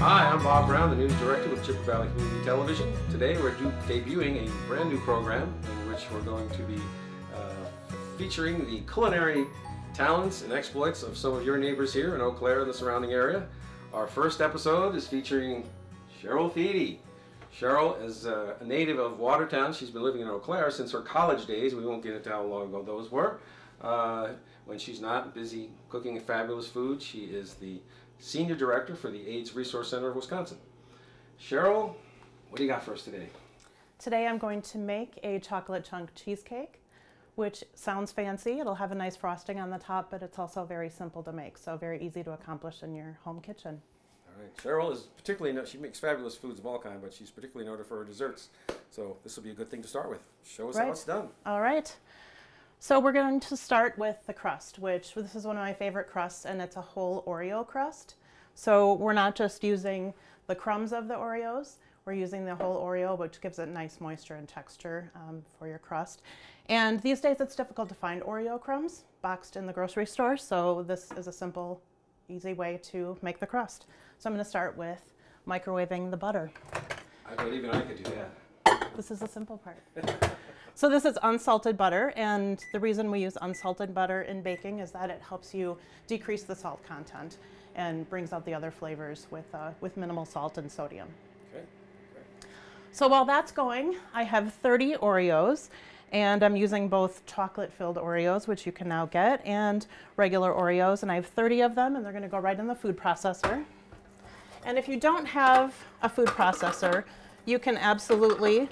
Hi, I'm Bob Brown, the News Director with Chippewa Valley Community Television. Today we're debuting a brand new program in which we're going to be featuring the culinary talents and exploits of some of your neighbors here in Eau Claire and the surrounding area. Our first episode is featuring Cheryl Feedy. Cheryl is a native of Watertown. She's been living in Eau Claire since her college days. We won't get into how long ago those were. When she's not busy cooking fabulous food, she is the Senior Director for the AIDS Resource Center of Wisconsin. Cheryl, what do you got for us today? Today I'm going to make a chocolate chunk cheesecake, which sounds fancy. It'll have a nice frosting on the top, but it's also very simple to make, so very easy to accomplish in your home kitchen. All right. Cheryl is particularly, she makes fabulous foods of all kinds, but she's particularly noted for her desserts. So this will be a good thing to start with. Show us how it's done. All right. So we're going to start with the crust, which this is one of my favorite crusts, and it's a whole Oreo crust. So we're not just using the crumbs of the Oreos, we're using the whole Oreo, which gives it nice moisture and texture for your crust. And these days it's difficult to find Oreo crumbs boxed in the grocery store, so this is a simple, easy way to make the crust. So I'm going to start with microwaving the butter. I thought even I could do that. This is the simple part. So this is unsalted butter, and the reason we use unsalted butter in baking is that it helps you decrease the salt content and brings out the other flavors with minimal salt and sodium. Okay. So while that's going, I have 30 Oreos, and I'm using both chocolate-filled Oreos, which you can now get, and regular Oreos, and I have 30 of them, and they're going to go right in the food processor. And if you don't have a food processor, you can absolutely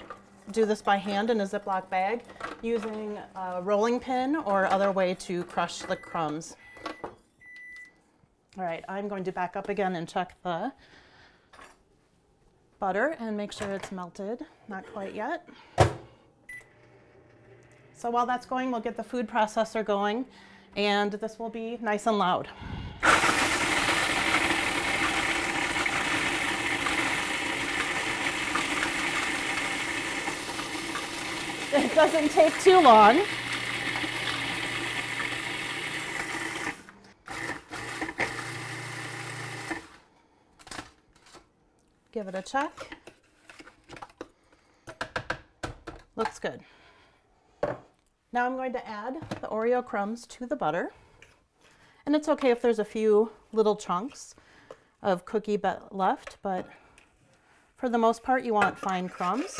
do this by hand in a Ziploc bag using a rolling pin or other way to crush the crumbs. All right, I'm going to back up again and check the butter and make sure it's melted. Not quite yet. So while that's going, we'll get the food processor going, and this will be nice and loud. It doesn't take too long. Give it a check. Looks good. Now I'm going to add the Oreo crumbs to the butter. And it's okay if there's a few little chunks of cookie left, but for the most part you want fine crumbs.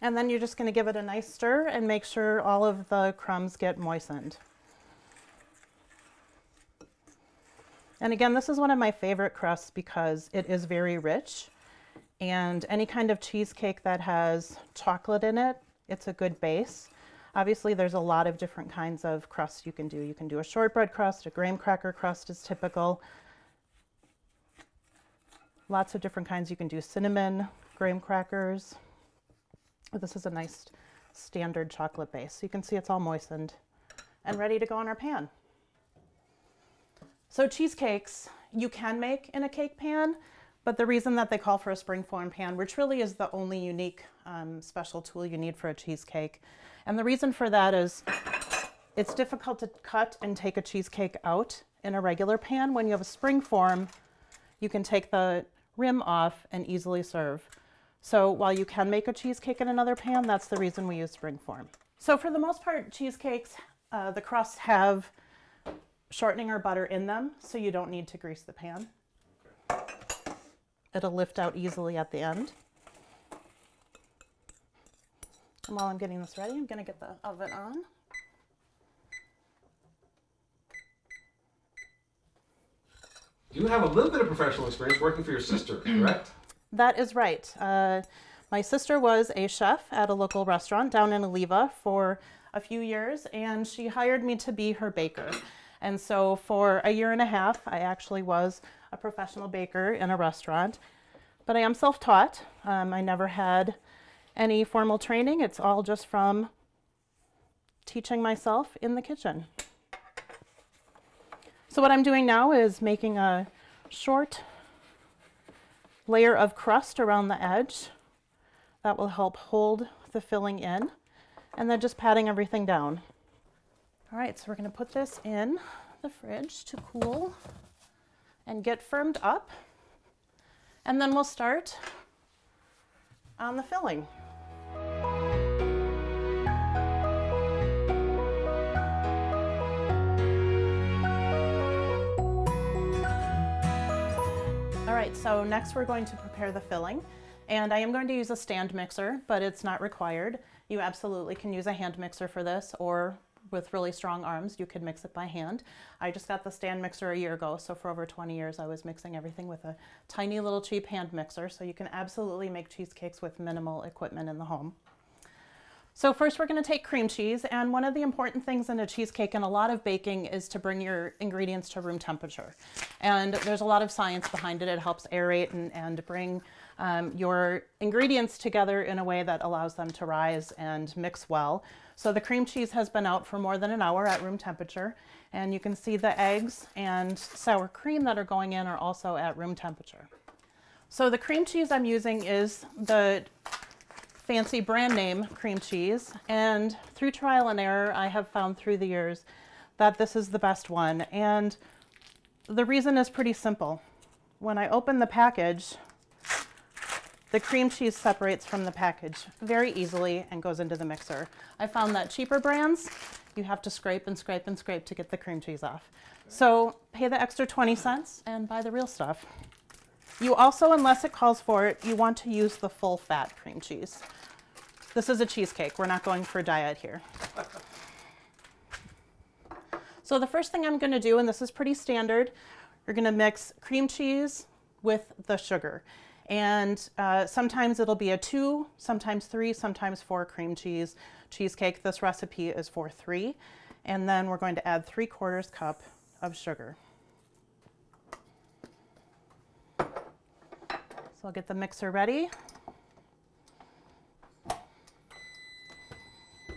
And then you're just going to give it a nice stir and make sure all of the crumbs get moistened. And again, this is one of my favorite crusts because it is very rich. And any kind of cheesecake that has chocolate in it, it's a good base. Obviously, there's a lot of different kinds of crusts you can do. You can do a shortbread crust, a graham cracker crust is typical. Lots of different kinds. You can do cinnamon, graham crackers. This is a nice standard chocolate base. So you can see it's all moistened and ready to go in our pan. So cheesecakes you can make in a cake pan, but the reason that they call for a springform pan, which really is the only unique special tool you need for a cheesecake. And the reason for that is it's difficult to cut and take a cheesecake out in a regular pan. When you have a springform, you can take the rim off and easily serve. So while you can make a cheesecake in another pan, that's the reason we use springform. So for the most part, cheesecakes, the crusts have shortening or butter in them, so you don't need to grease the pan. Okay. It'll lift out easily at the end. And while I'm getting this ready, I'm going to get the oven on. You have a little bit of professional experience working for your sister, correct? That is right. My sister was a chef at a local restaurant down in Oliva for a few years, and she hired me to be her baker. And so for a year and a half, I actually was a professional baker in a restaurant. But I am self-taught. I never had any formal training. It's all just from teaching myself in the kitchen. So what I'm doing now is making a short layer of crust around the edge that will help hold the filling in. and then just patting everything down. All right, so we're going to put this in the fridge to cool and get firmed up, and then we'll start on the filling. All right, so next we're going to prepare the filling, and I am going to use a stand mixer, but it's not required. You absolutely can use a hand mixer for this, or with really strong arms, you could mix it by hand. I just got the stand mixer a year ago, so for over 20 years I was mixing everything with a tiny little cheap hand mixer, so you can absolutely make cheesecakes with minimal equipment in the home. So first we're going to take cream cheese, and one of the important things in a cheesecake and a lot of baking is to bring your ingredients to room temperature. And there's a lot of science behind it. It helps aerate and bring your ingredients together in a way that allows them to rise and mix well. So the cream cheese has been out for more than an hour at room temperature, and you can see the eggs and sour cream that are going in are also at room temperature. So the cream cheese I'm using is the fancy brand name cream cheese, and through trial and error I have found through the years that this is the best one, and the reason is pretty simple. When I open the package, the cream cheese separates from the package very easily and goes into the mixer. I found that cheaper brands, you have to scrape and scrape and scrape to get the cream cheese off. So pay the extra 20 cents and buy the real stuff. You also, unless it calls for it, you want to use the full fat cream cheese. This is a cheesecake. We're not going for diet here. So the first thing I'm going to do, and this is pretty standard, you're going to mix cream cheese with the sugar. And sometimes it'll be a 2, sometimes 3, sometimes 4 cream cheese cheesecake. This recipe is for 3. And then we're going to add 3/4 cup of sugar. So I'll get the mixer ready.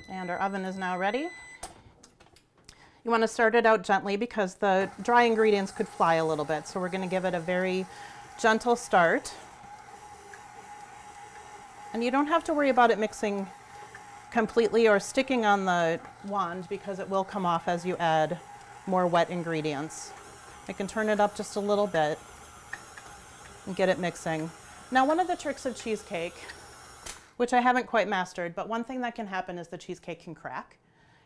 And our oven is now ready. You want to start it out gently because the dry ingredients could fly a little bit. So we're going to give it a very gentle start. And you don't have to worry about it mixing completely or sticking on the wand because it will come off as you add more wet ingredients. I can turn it up just a little bit and get it mixing. Now, one of the tricks of cheesecake, which I haven't quite mastered, but one thing that can happen is the cheesecake can crack.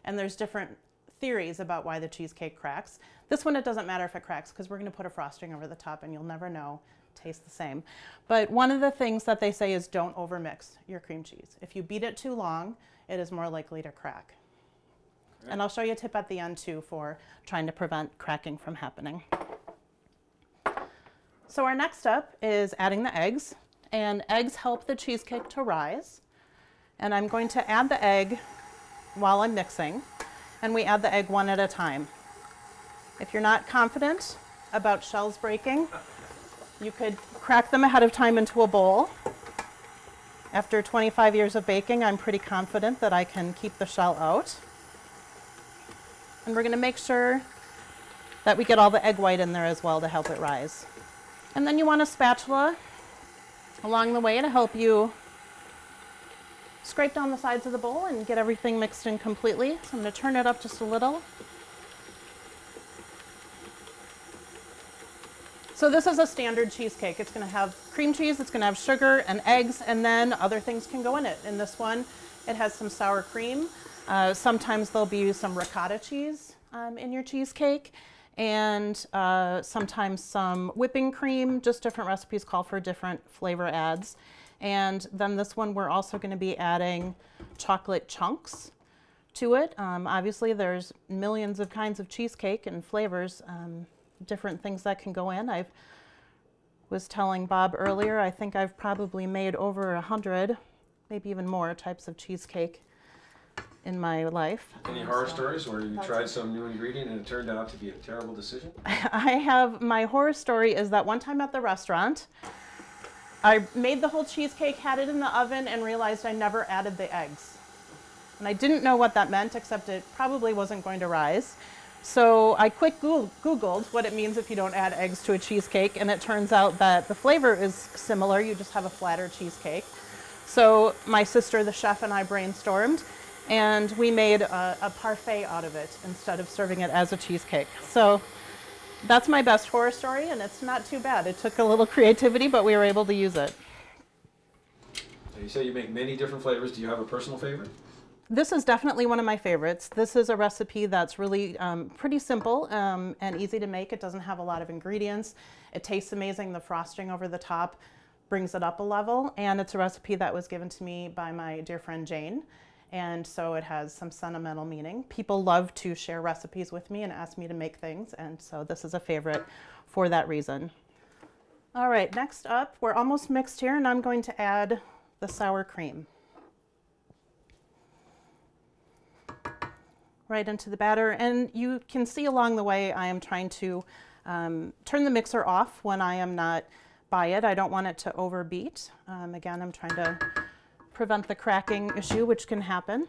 And there's different theories about why the cheesecake cracks. This one, it doesn't matter if it cracks because we're going to put a frosting over the top and you'll never know. It tastes the same. But one of the things that they say is don't overmix your cream cheese. If you beat it too long, it is more likely to crack. Right. And I'll show you a tip at the end too for trying to prevent cracking from happening. So our next step is adding the eggs, and eggs help the cheesecake to rise. And I'm going to add the egg while I'm mixing, and we add the egg one at a time. If you're not confident about shells breaking, you could crack them ahead of time into a bowl. After 25 years of baking, I'm pretty confident that I can keep the shell out. And we're going to make sure that we get all the egg white in there as well to help it rise. And then you want a spatula along the way to help you scrape down the sides of the bowl and get everything mixed in completely. So I'm going to turn it up just a little. So this is a standard cheesecake. It's going to have cream cheese, it's going to have sugar and eggs, and then other things can go in it. In this one, it has some sour cream. Sometimes there'll be some ricotta cheese in your cheesecake, and sometimes some whipping cream. Just different recipes call for different flavor adds. And then this one, we're also going to be adding chocolate chunks to it. Obviously, there's millions of kinds of cheesecake and flavors, different things that can go in. I was telling Bob earlier, I think I've probably made over 100, maybe even more types of cheesecake in my life. Any horror stories where you tried some new ingredient and it turned out to be a terrible decision? I have, my horror story is that one time at the restaurant, I made the whole cheesecake, had it in the oven, and realized I never added the eggs. And I didn't know what that meant, except it probably wasn't going to rise. So I quick Googled what it means if you don't add eggs to a cheesecake, and it turns out that the flavor is similar, you just have a flatter cheesecake. So my sister, the chef, and I brainstormed, and we made a parfait out of it instead of serving it as a cheesecake. So that's my best horror story, and it's not too bad. It took a little creativity, but we were able to use it. So you say you make many different flavors. Do you have a personal favorite? This is definitely one of my favorites. This is a recipe that's really pretty simple and easy to make. It doesn't have a lot of ingredients. It tastes amazing. The frosting over the top brings it up a level, and it's a recipe that was given to me by my dear friend Jane, and so it has some sentimental meaning. People love to share recipes with me and ask me to make things, and so this is a favorite for that reason. All right, next up, we're almost mixed here, and I'm going to add the sour cream right into the batter. And you can see along the way I am trying to turn the mixer off when I am not by it. I don't want it to overbeat. Again, I'm trying to prevent the cracking issue, which can happen.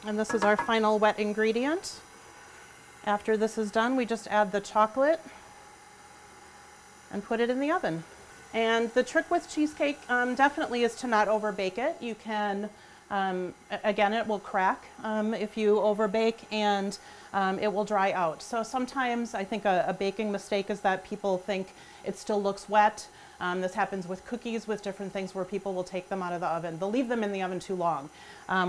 And this is our final wet ingredient. After this is done, we just add the chocolate and put it in the oven. And the trick with cheesecake definitely is to not overbake it. You can, again, it will crack if you overbake, and it will dry out. So sometimes I think a baking mistake is that people think it still looks wet. This happens with cookies, with different things where people will take them out of the oven. They'll leave them in the oven too long,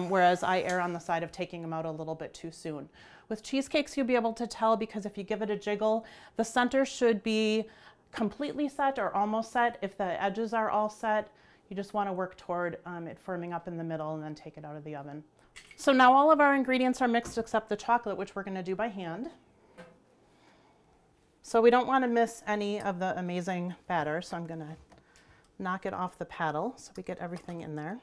whereas I err on the side of taking them out a little bit too soon. With cheesecakes, you'll be able to tell because if you give it a jiggle, the center should be completely set or almost set. If the edges are all set, you just want to work toward it firming up in the middle and then take it out of the oven. So now all of our ingredients are mixed except the chocolate, which we're going to do by hand. So we don't want to miss any of the amazing batter, so I'm going to knock it off the paddle so we get everything in there.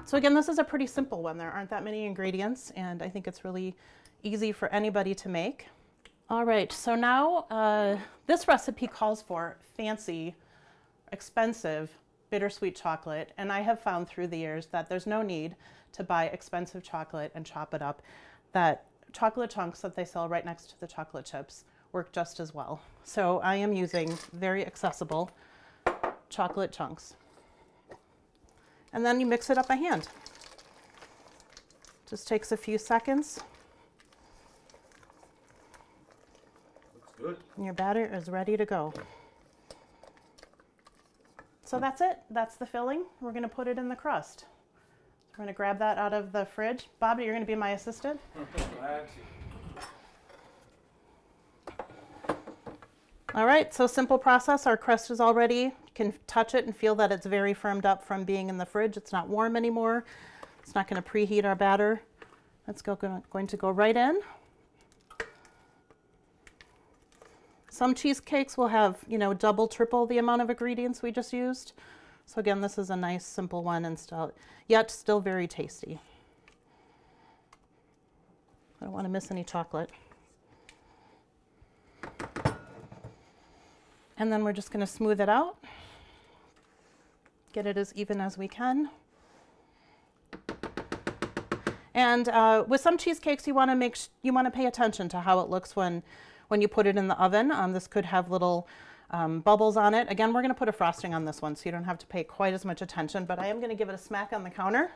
So again, this is a pretty simple one. There aren't that many ingredients, and I think it's really easy for anybody to make. All right, so now this recipe calls for fancy, expensive, bittersweet chocolate, and I have found through the years that there's no need to buy expensive chocolate and chop it up. That chocolate chunks that they sell right next to the chocolate chips work just as well. So I am using very accessible chocolate chunks. And then you mix it up by hand. Just takes a few seconds. Good. And your batter is ready to go. So that's it. That's the filling. We're going to put it in the crust. We're going to grab that out of the fridge. Bobby, you're going to be my assistant. Glad to. All right, so simple process. Our crust is all ready. You can touch it and feel that it's very firmed up from being in the fridge. It's not warm anymore. It's not going to preheat our batter. That's going to go right in. Some cheesecakes will have, double, triple the amount of ingredients we just used. So again, this is a nice, simple one, and yet still very tasty. I don't want to miss any chocolate. And then we're just going to smooth it out. Get it as even as we can. And with some cheesecakes, you want to pay attention to how it looks when you put it in the oven. This could have little bubbles on it. Again, we're going to put a frosting on this one, so you don't have to pay quite as much attention, but I am going to give it a smack on the counter.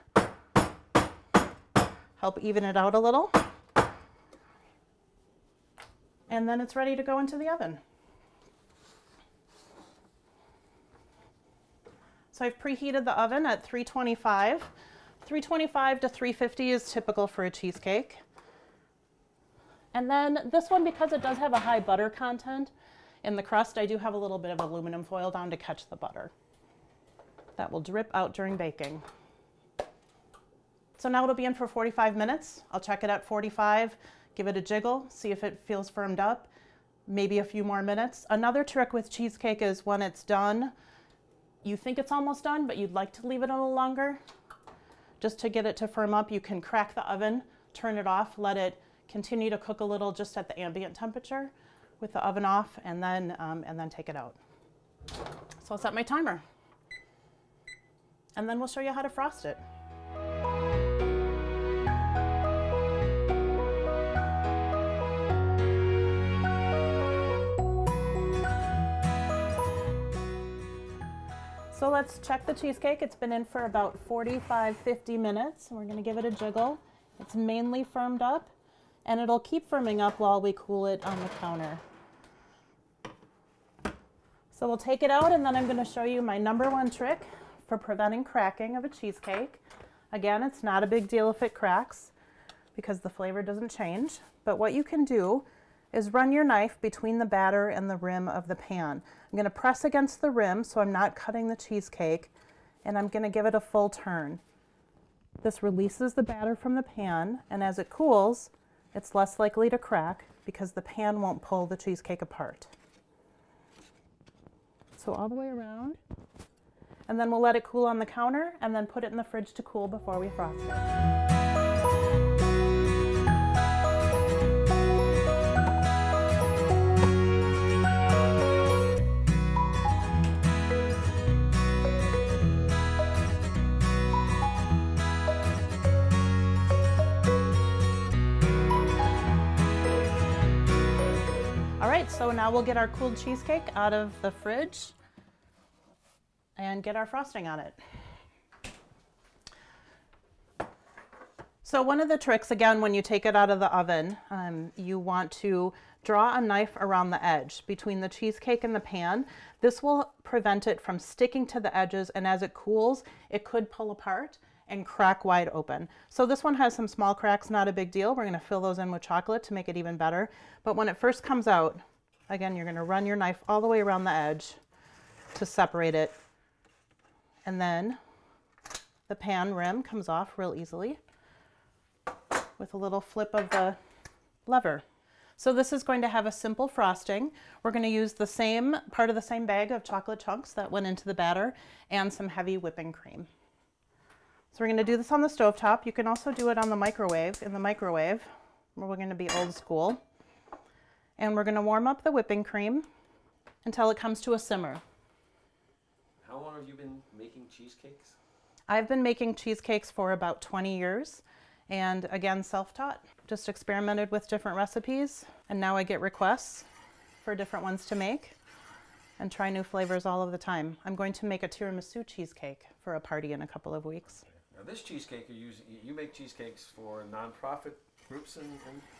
Help even it out a little. And then it's ready to go into the oven. So I've preheated the oven at 325. 325 to 350 is typical for a cheesecake. And then this one, because it does have a high butter content in the crust, I do have a little bit of aluminum foil down to catch the butter. That will drip out during baking. So now it'll be in for 45 minutes. I'll check it at 45, give it a jiggle, see if it feels firmed up, maybe a few more minutes. Another trick with cheesecake is when it's done, you think it's almost done, but you'd like to leave it a little longer. Just to get it to firm up, you can crack the oven, turn it off, let it continue to cook a little just at the ambient temperature with the oven off, and then take it out. So I'll set my timer. And then we'll show you how to frost it. So let's check the cheesecake. It's been in for about 45-50 minutes. And we're going to give it a jiggle. It's mainly firmed up, and it'll keep firming up while we cool it on the counter. So we'll take it out, and then I'm going to show you my #1 trick for preventing cracking of a cheesecake. Again, it's not a big deal if it cracks because the flavor doesn't change. But what you can do is run your knife between the batter and the rim of the pan. I'm going to press against the rim so I'm not cutting the cheesecake, and I'm going to give it a full turn. This releases the batter from the pan, and as it cools, it's less likely to crack because the pan won't pull the cheesecake apart. So all the way around, and then we'll let it cool on the counter and then put it in the fridge to cool before we frost it. All right, so now we'll get our cooled cheesecake out of the fridge and get our frosting on it. So one of the tricks, again, when you take it out of the oven, you want to draw a knife around the edge between the cheesecake and the pan. This will prevent it from sticking to the edges, and as it cools, it could pull apart and crack wide open. So this one has some small cracks, not a big deal. We're going to fill those in with chocolate to make it even better. But when it first comes out, again, you're going to run your knife all the way around the edge to separate it. And then the pan rim comes off real easily with a little flip of the lever. So this is going to have a simple frosting. We're going to use the same part of the same bag of chocolate chunks that went into the batter and some heavy whipping cream. So we're going to do this on the stovetop. You can also do it on the microwave, in the microwave, where we're going to be old school. And we're going to warm up the whipping cream until it comes to a simmer. How long have you been making cheesecakes? I've been making cheesecakes for about 20 years, and again, self-taught. Just experimented with different recipes, and now I get requests for different ones to make and try new flavors all of the time. I'm going to make a tiramisu cheesecake for a party in a couple of weeks. Now this cheesecake you make cheesecakes for nonprofit groups in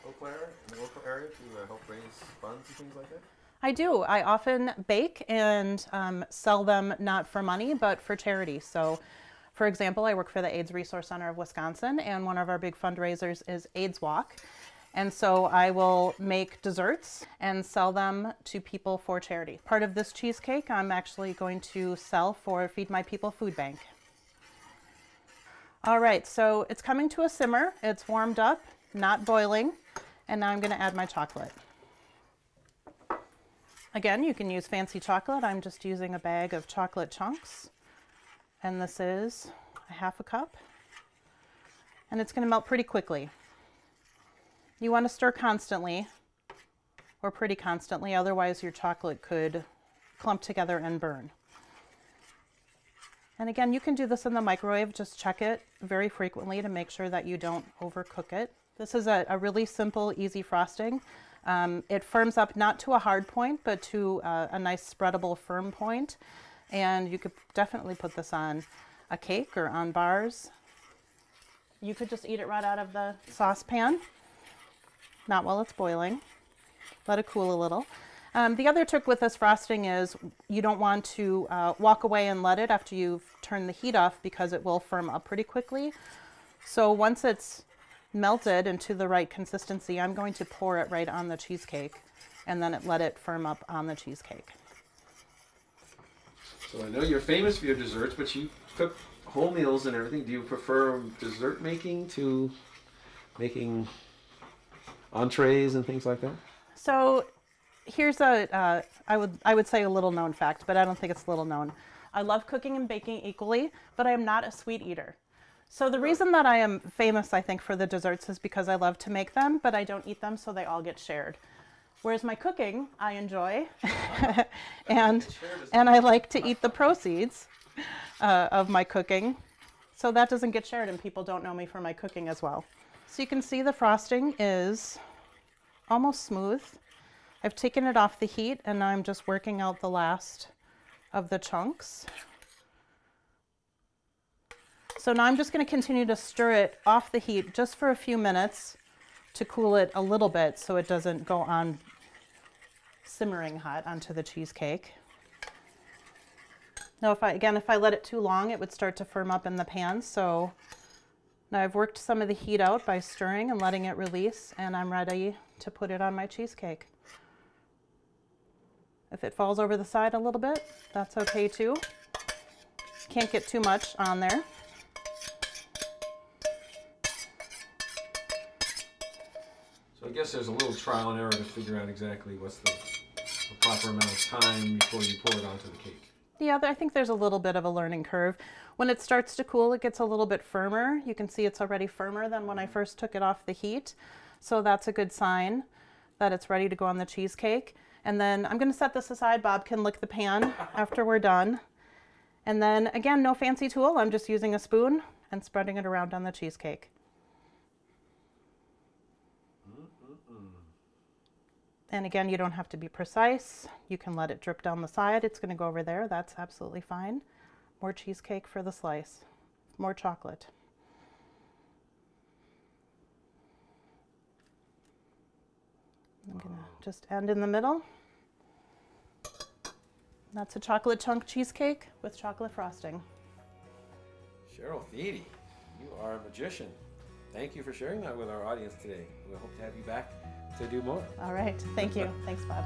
Eau Claire, in the local area, to help raise funds and things like that? I do. I often bake and sell them not for money, but for charity. So, for example, I work for the AIDS Resource Center of Wisconsin, and one of our big fundraisers is AIDS Walk. And so I will make desserts and sell them to people for charity. Part of this cheesecake I'm actually going to sell for Feed My People Food Bank. All right, so it's coming to a simmer. It's warmed up, not boiling, and now I'm going to add my chocolate. Again, you can use fancy chocolate. I'm just using a bag of chocolate chunks, and this is a ½ cup, and it's going to melt pretty quickly. You want to stir constantly, or pretty constantly, otherwise your chocolate could clump together and burn. And again, you can do this in the microwave. Just check it very frequently to make sure that you don't overcook it. This is a really simple, easy frosting. It firms up not to a hard point, but to a nice spreadable, firm point. And you could definitely put this on a cake or on bars. You could just eat it right out of the saucepan, not while it's boiling. Let it cool a little. The other trick with this frosting is you don't want to walk away and let it after you've turned the heat off, because it will firm up pretty quickly. So once it's melted into the right consistency, I'm going to pour it right on the cheesecake and then let it firm up on the cheesecake. So I know you're famous for your desserts, but you cook whole meals and everything. Do you prefer dessert making to making entrees and things like that? So here's a, I would say a little known fact, but I don't think it's little known. I love cooking and baking equally, but I am not a sweet eater. So the reason that I am famous, I think, for the desserts is because I love to make them, but I don't eat them, so they all get shared. Whereas my cooking, I enjoy, and I like to eat the proceeds of my cooking. So that doesn't get shared, and people don't know me for my cooking as well. So you can see the frosting is almost smooth. I've taken it off the heat, and now I'm just working out the last of the chunks. So now I'm just going to continue to stir it off the heat just for a few minutes to cool it a little bit so it doesn't go on simmering hot onto the cheesecake. Now if I let it too long, it would start to firm up in the pan. So now I've worked some of the heat out by stirring and letting it release, and I'm ready to put it on my cheesecake. If it falls over the side a little bit, that's okay too. Can't get too much on there. So I guess there's a little trial and error to figure out exactly what's the proper amount of time before you pour it onto the cake. Yeah, I think there's a little bit of a learning curve. When it starts to cool, it gets a little bit firmer. You can see it's already firmer than when I first took it off the heat. So that's a good sign that it's ready to go on the cheesecake. And then I'm going to set this aside. Bob can lick the pan after we're done. And then again, no fancy tool. I'm just using a spoon and spreading it around on the cheesecake. And again, you don't have to be precise. You can let it drip down the side. It's going to go over there. That's absolutely fine. More cheesecake for the slice. More chocolate. I'm going to just end in the middle. That's a chocolate chunk cheesecake with chocolate frosting. Cheryl Thiede, you are a magician. Thank you for sharing that with our audience today. We hope to have you back to do more. All right. Thank you. Thanks, Bob.